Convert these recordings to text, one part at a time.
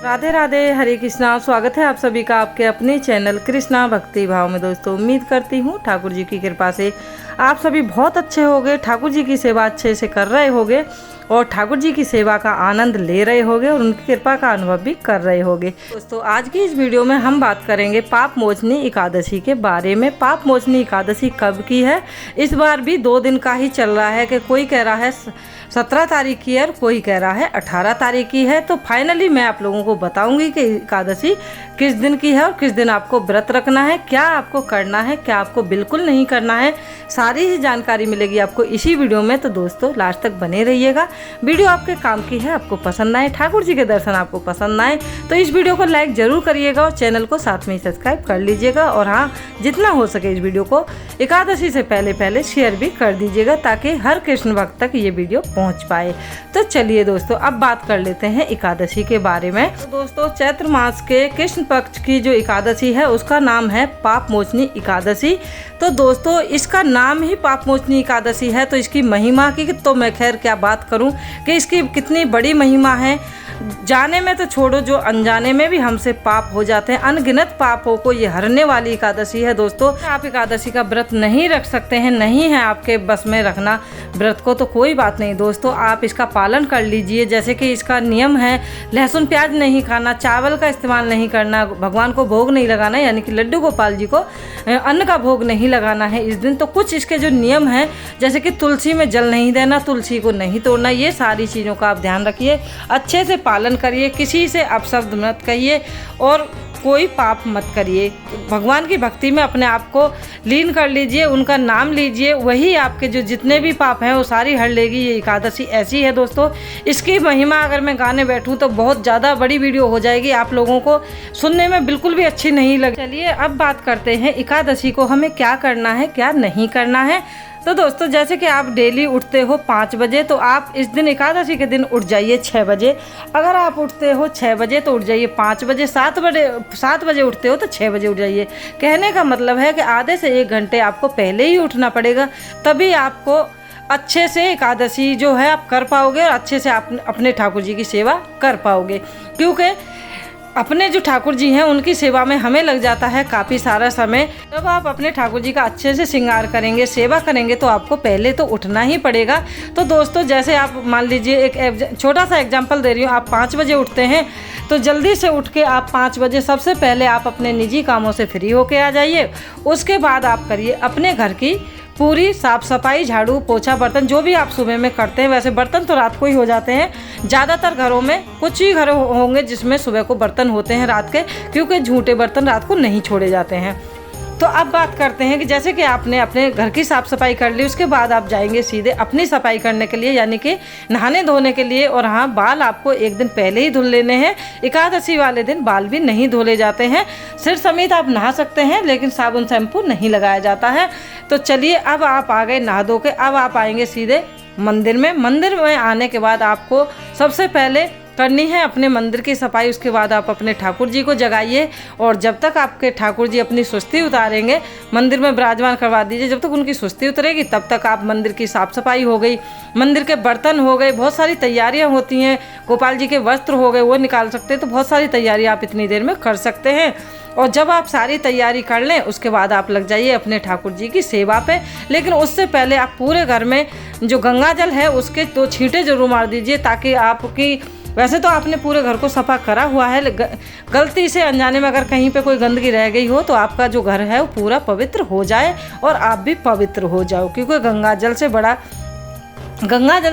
राधे राधे, हरे कृष्णा। स्वागत है आप सभी का आपके अपने चैनल कृष्णा भक्ति भाव में। दोस्तों, उम्मीद करती हूँ ठाकुर जी की कृपा से आप सभी बहुत अच्छे होंगे, ठाकुर जी की सेवा अच्छे से कर रहे होंगे और ठाकुर जी की सेवा का आनंद ले रहे होंगे और उनकी कृपा का अनुभव भी कर रहे होंगे। दोस्तों, आज की इस वीडियो में हम बात करेंगे पाप मोचनी एकादशी के बारे में। पाप मोचनी एकादशी कब की है? इस बार भी 2 दिन का ही चल रहा है कि कोई कह रहा है 17 तारीख की है और कोई कह रहा है 18 तारीख की है। तो फाइनली मैं आप लोगों को बताऊंगी कि एकादशी किस दिन की है और किस दिन आपको व्रत रखना है, क्या आपको करना है, क्या आपको बिल्कुल नहीं करना है। सारी ही जानकारी मिलेगी आपको इसी वीडियो में। तो दोस्तों, लास्ट तक बने रहिएगा। वीडियो आपके काम की है, आपको पसंद आए, ठाकुर जी के दर्शन आपको पसंद आए तो इस वीडियो को लाइक जरूर करिएगा और चैनल को साथ में ही सब्सक्राइब कर लीजिएगा। और हाँ, जितना हो सके इस वीडियो को एकादशी से पहले शेयर भी कर दीजिएगा ताकि हर कृष्ण भक्त तक ये वीडियो पहुंच पाए। तो चलिए दोस्तों, अब बात कर लेते हैं एकादशी के बारे में। तो दोस्तों, चैत्र मास के कृष्ण पक्ष की जो एकादशी है उसका नाम है पाप मोचनी एकादशी। तो दोस्तों, इसका नाम ही पाप मोचनी एकादशी है तो इसकी महिमा की तो मैं खैर क्या बात करूं कि इसकी कितनी बड़ी महिमा है। जाने में तो छोड़ो, जो अनजाने में भी हमसे पाप हो जाते हैं, अनगिनत पापों को ये हरने वाली एकादशी है। दोस्तों, आप एकादशी का व्रत नहीं रख सकते हैं, नहीं है आपके बस में रखना व्रत को, तो कोई बात नहीं दोस्तों, आप इसका पालन कर लीजिए। जैसे कि इसका नियम है लहसुन प्याज नहीं खाना, चावल का इस्तेमाल नहीं करना, भगवान को भोग नहीं लगाना, यानी कि लड्डू गोपाल जी को अन्न का भोग नहीं लगाना है इस दिन। तो कुछ इसके जो नियम हैं, जैसे कि तुलसी में जल नहीं देना, तुलसी को नहीं तोड़ना, ये सारी चीज़ों का आप ध्यान रखिए, अच्छे से पालन करिए, किसी से अपशब्द मत कहिए और कोई पाप मत करिए। भगवान की भक्ति में अपने आप को लीन कर लीजिए, उनका नाम लीजिए, वही आपके जो जितने भी पाप हैं वो सारी हर लेगी। ये एकादशी ऐसी है दोस्तों, इसकी महिमा अगर मैं गाने बैठूं तो बहुत ज़्यादा बड़ी वीडियो हो जाएगी, आप लोगों को सुनने में बिल्कुल भी अच्छी नहीं लगे। चलिए अब बात करते हैं एकादशी को हमें क्या करना है, क्या नहीं करना है। तो दोस्तों, जैसे कि आप डेली उठते हो 5 बजे तो आप इस दिन एकादशी के दिन उठ जाइए 6 बजे। अगर आप उठते हो 6 बजे तो उठ जाइए 5 बजे। 7 बजे उठते हो तो 6 बजे उठ जाइए। कहने का मतलब है कि आधे से 1 घंटे आपको पहले ही उठना पड़ेगा, तभी आपको अच्छे से एकादशी जो है आप कर पाओगे और अच्छे से आप अपने ठाकुर जी की सेवा कर पाओगे। क्योंकि अपने जो ठाकुर जी हैं उनकी सेवा में हमें लग जाता है काफ़ी सारा समय। जब आप अपने ठाकुर जी का अच्छे से श्रृंगार करेंगे, सेवा करेंगे, तो आपको पहले तो उठना ही पड़ेगा। तो दोस्तों, जैसे आप मान लीजिए, एक छोटा सा एग्जांपल दे रही हूँ, आप 5 बजे उठते हैं तो जल्दी से उठ के आप 5 बजे सबसे पहले आप अपने निजी कामों से फ्री होके आ जाइए। उसके बाद आप करिए अपने घर की पूरी साफ़ सफाई, झाड़ू पोछा, बर्तन जो भी आप सुबह में करते हैं। वैसे बर्तन तो रात को ही हो जाते हैं ज़्यादातर घरों में, कुछ ही घर होंगे जिसमें सुबह को बर्तन होते हैं रात के, क्योंकि झूठे बर्तन रात को नहीं छोड़े जाते हैं। तो अब बात करते हैं कि जैसे कि आपने अपने घर की साफ़ सफाई कर ली, उसके बाद आप जाएंगे सीधे अपनी सफाई करने के लिए, यानी कि नहाने धोने के लिए। और हाँ, बाल आपको 1 दिन पहले ही धुल लेने हैं। एकादशी वाले दिन बाल भी नहीं धोले जाते हैं, सिर समेत आप नहा सकते हैं, लेकिन साबुन शैम्पू नहीं लगाया जाता है। तो चलिए, अब आप आ गए नहा धो के, अब आप आएंगे सीधे मंदिर में। मंदिर में आने के बाद आपको सबसे पहले करनी है अपने मंदिर की सफाई। उसके बाद आप अपने ठाकुर जी को जगाइए और जब तक आपके ठाकुर जी अपनी सुस्ती उतारेंगे, मंदिर में विराजमान करवा दीजिए। जब तक उनकी सुस्ती उतरेगी तब तक आप मंदिर की साफ़ सफाई हो गई, मंदिर के बर्तन हो गए, बहुत सारी तैयारियां होती हैं, गोपाल जी के वस्त्र हो गए, वो निकाल सकते हैं। तो बहुत सारी तैयारी आप इतनी देर में कर सकते हैं। और जब आप सारी तैयारी कर लें उसके बाद आप लग जाइए अपने ठाकुर जी की सेवा पे। लेकिन उससे पहले आप पूरे घर में जो गंगा जल है उसके 2 छींटे जरूर मार दीजिए, ताकि आपकी, वैसे तो आपने पूरे घर को सफा करा हुआ है, गलती से अनजाने में अगर कहीं पे कोई गंदगी रह गई हो तो आपका जो घर है वो पूरा पवित्र हो जाए और आप भी पवित्र हो जाओ। क्योंकि गंगा जल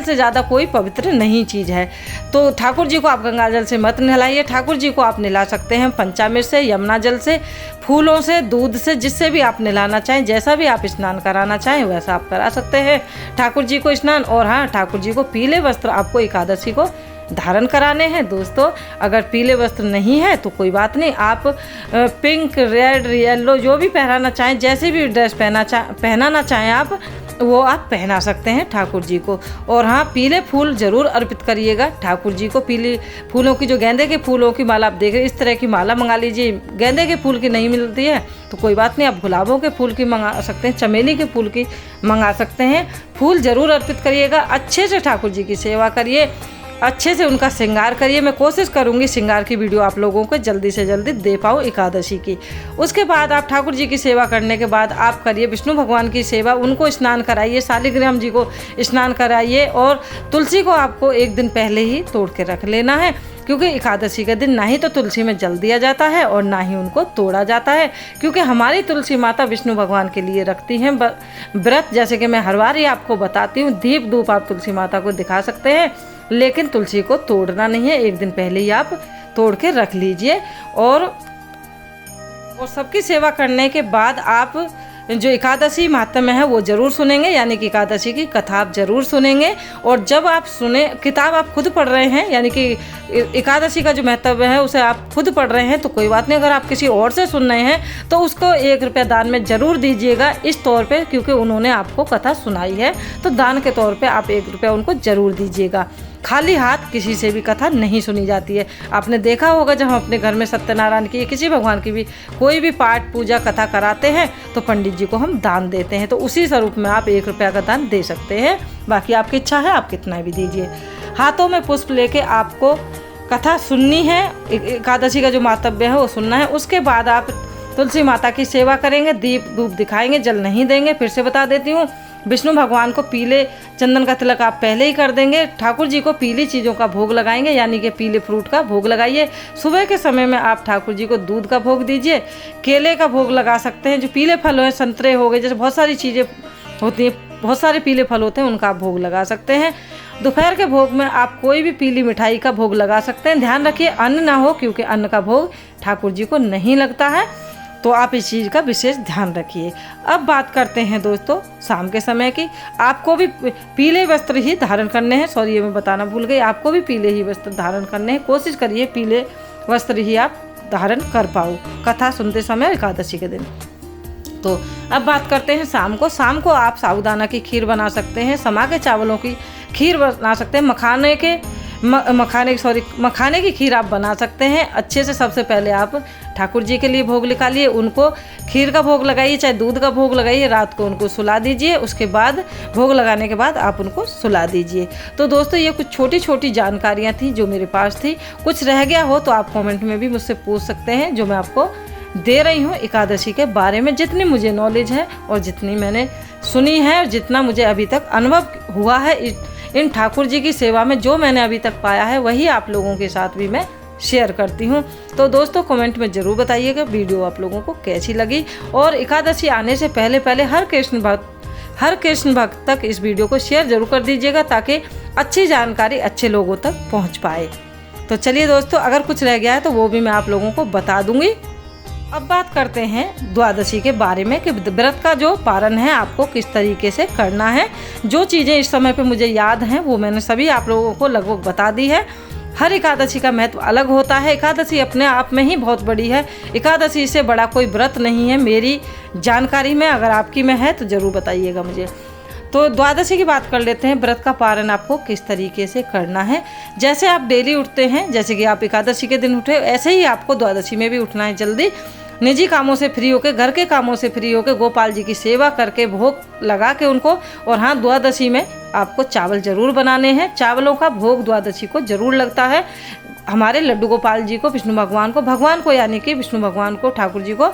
से ज़्यादा कोई पवित्र नहीं चीज़ है। तो ठाकुर जी को आप गंगा जल से मत नहलाइए, ठाकुर जी को आप नहला सकते हैं पंचामृत से, यमुना जल से, फूलों से, दूध से, जिससे भी आप नहलाना चाहें, जैसा भी आप स्नान कराना चाहें वैसा आप करा सकते हैं ठाकुर जी को स्नान। और हाँ, ठाकुर जी को पीले वस्त्र आपको एकादशी को धारण कराने हैं। दोस्तों, अगर पीले वस्त्र नहीं है तो कोई बात नहीं, आप पिंक, रेड, येलो जो भी पहनाना चाहें, जैसे भी ड्रेस पहनाना चाहें आप, वो आप पहना सकते हैं ठाकुर जी को। और हाँ, पीले फूल जरूर अर्पित करिएगा ठाकुर जी को। पीले फूलों की, जो गेंदे के फूलों की माला आप देख रहे हैं, इस तरह की माला मंगा लीजिए। गेंदे के फूल की नहीं मिलती है तो कोई बात नहीं, आप गुलाबों के फूल की मंगा सकते हैं, चमेली के फूल की मंगा सकते हैं। फूल जरूर अर्पित करिएगा, अच्छे से ठाकुर जी की सेवा करिए। अच्छे से उनका श्रृंगार करिए। मैं कोशिश करूंगी श्रृंगार की वीडियो आप लोगों को जल्दी से जल्दी दे पाऊँ एकादशी की। उसके बाद आप ठाकुर जी की सेवा करने के बाद आप करिए विष्णु भगवान की सेवा, उनको स्नान कराइए, शालिग्राम जी को स्नान कराइए और तुलसी को आपको एक दिन पहले ही तोड़ के रख लेना है, क्योंकि एकादशी के दिन ना ही तो तुलसी में जल दिया जाता है और ना ही उनको तोड़ा जाता है, क्योंकि हमारी तुलसी माता विष्णु भगवान के लिए रखती हैं व्रत। जैसे कि मैं हर बार ही आपको बताती हूँ, दीप धूप आप तुलसी माता को दिखा सकते हैं, लेकिन तुलसी को तोड़ना नहीं है, एक दिन पहले ही आप तोड़ के रख लीजिए। और सबकी सेवा करने के बाद आप जो एकादशी महात्म्य है वो ज़रूर सुनेंगे, यानी कि एकादशी की कथा आप ज़रूर सुनेंगे। और जब आप सुने, किताब आप खुद पढ़ रहे हैं, यानी कि एकादशी का जो महत्व है उसे आप खुद पढ़ रहे हैं तो कोई बात नहीं, अगर आप किसी और से सुन रहे हैं तो उसको 1 रुपया दान में ज़रूर दीजिएगा, इस तौर पे, क्योंकि उन्होंने आपको कथा सुनाई है तो दान के तौर पे आप 1 रुपया उनको ज़रूर दीजिएगा। खाली हाथ किसी से भी कथा नहीं सुनी जाती है। आपने देखा होगा जब हम अपने घर में सत्यनारायण की, किसी भगवान की भी कोई भी पाठ पूजा कथा कराते हैं तो पंडित जी को हम दान देते हैं, तो उसी स्वरूप में आप 1 रुपया का दान दे सकते हैं। बाकी आपकी इच्छा है, आप कितना भी दीजिए। हाथों में पुष्प लेके आपको कथा सुननी है, एकादशी का जो महात्म्य है वो सुनना है। उसके बाद आप तुलसी माता की सेवा करेंगे, दीप धूप दिखाएंगे, जल नहीं देंगे। फिर से बता देती हूँ, विष्णु भगवान को पीले चंदन का तिलक आप पहले ही कर देंगे। ठाकुर जी को पीली चीज़ों का भोग लगाएंगे, यानी कि पीले फ्रूट का भोग लगाइए। सुबह के समय में आप ठाकुर जी को दूध का भोग दीजिए, केले का भोग लगा सकते हैं, जो पीले फल हैं, संतरे हो गए, जैसे बहुत सारी चीज़ें होती हैं, बहुत सारे पीले फल होते हैं, उनका आप भोग लगा सकते हैं। दोपहर के भोग में आप कोई भी पीली मिठाई का भोग लगा सकते हैं। ध्यान रखिए अन्न ना हो, क्योंकि अन्न का भोग ठाकुर जी को नहीं लगता है, तो आप इस चीज़ का विशेष ध्यान रखिए। अब बात करते हैं दोस्तों शाम के समय की। आपको भी पीले वस्त्र ही धारण करने हैं, सॉरी ये मैं बताना भूल गई, आपको भी पीले ही वस्त्र धारण करने हैं। कोशिश करिए पीले वस्त्र ही आप धारण कर पाओ कथा सुनते समय एकादशी के दिन। तो अब बात करते हैं शाम को। शाम को आप साबूदाना की खीर बना सकते हैं, समा के चावलों की खीर बना सकते हैं, मखाने की खीर आप बना सकते हैं। अच्छे से सबसे पहले आप ठाकुर जी के लिए भोग निकालिए, उनको खीर का भोग लगाइए, चाहे दूध का भोग लगाइए, रात को उनको सुला दीजिए। उसके बाद भोग लगाने के बाद आप उनको सुला दीजिए। तो दोस्तों ये कुछ छोटी छोटी जानकारियाँ थी जो मेरे पास थी। कुछ रह गया हो तो आप कमेंट में भी मुझसे पूछ सकते हैं, जो मैं आपको दे रही हूँ एकादशी के बारे में, जितनी मुझे नॉलेज है और जितनी मैंने सुनी है और जितना मुझे अभी तक अनुभव हुआ है इन ठाकुर जी की सेवा में, जो मैंने अभी तक पाया है वही आप लोगों के साथ भी मैं शेयर करती हूँ। तो दोस्तों कमेंट में ज़रूर बताइएगा वीडियो आप लोगों को कैसी लगी, और एकादशी आने से पहले पहले हर कृष्ण भक्त तक इस वीडियो को शेयर जरूर कर दीजिएगा, ताकि अच्छी जानकारी अच्छे लोगों तक पहुँच पाए। तो चलिए दोस्तों, अगर कुछ रह गया है तो वो भी मैं आप लोगों को बता दूँगी। अब बात करते हैं द्वादशी के बारे में कि व्रत का जो पारण है आपको किस तरीके से करना है। जो चीज़ें इस समय पे मुझे याद हैं वो मैंने सभी आप लोगों को लगभग बता दी है। हर एकादशी का महत्व अलग होता है। एकादशी अपने आप में ही बहुत बड़ी है, एकादशी से बड़ा कोई व्रत नहीं है मेरी जानकारी में। अगर आपकी में है तो ज़रूर बताइएगा मुझे। तो द्वादशी की बात कर लेते हैं। व्रत का पारण आपको किस तरीके से करना है। जैसे आप डेली उठते हैं, जैसे कि आप एकादशी के दिन उठे, ऐसे ही आपको द्वादशी में भी उठना है जल्दी। निजी कामों से फ्री होकर, घर के कामों से फ्री होकर गोपाल जी की सेवा करके भोग लगा के उनको, और हाँ द्वादशी में आपको चावल ज़रूर बनाने हैं। चावलों का भोग द्वादशी को ज़रूर लगता है। हमारे लड्डू गोपाल जी को, विष्णु भगवान को यानी कि विष्णु भगवान को, ठाकुर जी को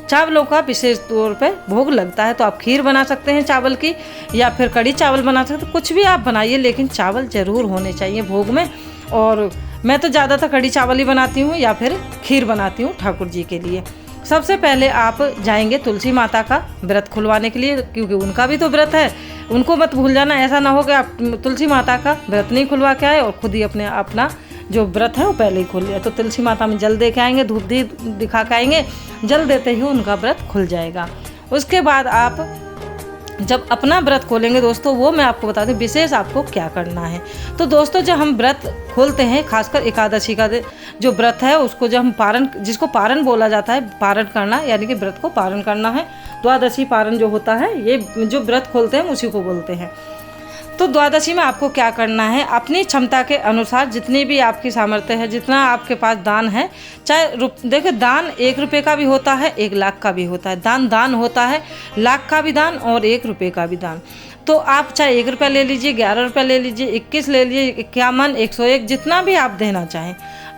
चावलों का विशेष तौर पे भोग लगता है। तो आप खीर बना सकते हैं चावल की, या फिर कड़ी चावल बना सकते हैं, कुछ भी आप बनाइए, लेकिन चावल ज़रूर होने चाहिए भोग में। और मैं तो ज़्यादातर कड़ी चावल ही बनाती हूँ या फिर खीर बनाती हूँ ठाकुर जी के लिए। सबसे पहले आप जाएंगे तुलसी माता का व्रत खुलवाने के लिए, क्योंकि उनका भी तो व्रत है, उनको मत भूल जाना। ऐसा ना हो कि आप तुलसी माता का व्रत नहीं खुलवा के आए और खुद ही अपना जो व्रत है वो पहले ही खोल लिया। तो तुलसी माता में जल दे के आएंगे, धूप दी दिखा के आएंगे, जल देते ही उनका व्रत खुल जाएगा। उसके बाद आप जब अपना व्रत खोलेंगे दोस्तों, वो मैं आपको बता दूं विशेष आपको क्या करना है। तो दोस्तों जब हम व्रत खोलते हैं, खासकर एकादशी का जो व्रत है उसको जब हम पारण, जिसको पारण बोला जाता है, पारण करना यानी कि व्रत को पारण करना है। द्वादशी पारण जो होता है, ये जो व्रत खोलते हैं उसी को बोलते हैं। तो द्वादशी में आपको क्या करना है, अपनी क्षमता के अनुसार जितनी भी आपकी सामर्थ्य है, जितना आपके पास दान है, चाहे देखिए दान 1 रुपये का भी होता है, 1 लाख का भी होता है। दान होता है, लाख का भी दान और 1 रुपये का भी दान। तो आप चाहे 1 रुपया ले लीजिए, 11 रुपया ले लीजिए, 21 ले लीजिए, 51, 101, जितना भी आप देना चाहें।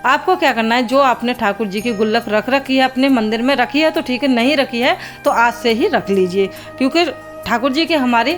आपको क्या करना है, जो आपने ठाकुर जी की गुल्लक रख रखी है अपने मंदिर में, रखी है तो ठीक है, नहीं रखी है तो आज से ही रख लीजिए, क्योंकि ठाकुर जी के हमारी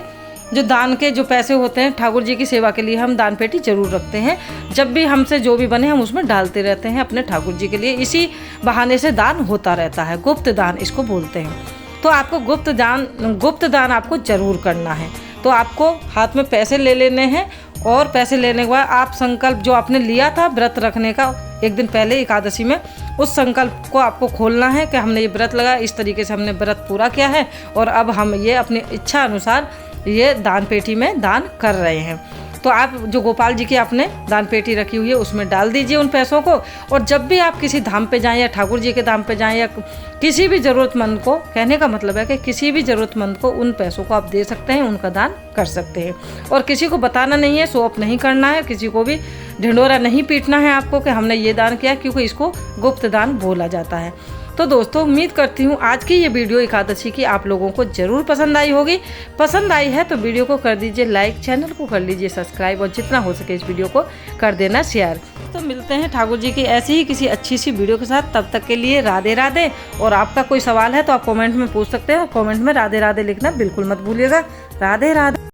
जो दान के जो पैसे होते हैं, ठाकुर जी की सेवा के लिए हम दान पेटी जरूर रखते हैं। जब भी हमसे जो भी बने हम उसमें डालते रहते हैं अपने ठाकुर जी के लिए। इसी बहाने से दान होता रहता है, गुप्त दान इसको बोलते हैं। तो आपको गुप्त दान आपको जरूर करना है। तो आपको हाथ में पैसे ले लेने हैं, और पैसे लेने के बाद आप संकल्प जो आपने लिया था व्रत रखने का 1 दिन पहले एकादशी में, उस संकल्प को आपको खोलना है कि हमने ये व्रत लगा, इस तरीके से हमने व्रत पूरा किया है और अब हम ये अपनी इच्छा अनुसार ये दान पेटी में दान कर रहे हैं। तो आप जो गोपाल जी की आपने दान पेटी रखी हुई है उसमें डाल दीजिए उन पैसों को। और जब भी आप किसी धाम पे जाएं या ठाकुर जी के धाम पे जाएं या किसी भी ज़रूरतमंद को, कहने का मतलब है कि किसी भी ज़रूरतमंद को उन पैसों को आप दे सकते हैं, उनका दान कर सकते हैं। और किसी को बताना नहीं है, शो ऑफ नहीं करना है, किसी को भी ढिंढोरा नहीं पीटना है आपको कि हमने ये दान किया, क्योंकि इसको गुप्त दान बोला जाता है। तो दोस्तों उम्मीद करती हूँ आज की ये वीडियो एकादशी की आप लोगों को ज़रूर पसंद आई होगी। पसंद आई है तो वीडियो को कर दीजिए लाइक, चैनल को कर लीजिए सब्सक्राइब, और जितना हो सके इस वीडियो को कर देना शेयर। तो मिलते हैं ठाकुर जी की ऐसी ही किसी अच्छी सी वीडियो के साथ। तब तक के लिए राधे राधे। और आपका कोई सवाल है तो आप कमेंट में पूछ सकते हैं। कमेंट में राधे राधे लिखना बिल्कुल मत भूलिएगा। राधे राधे।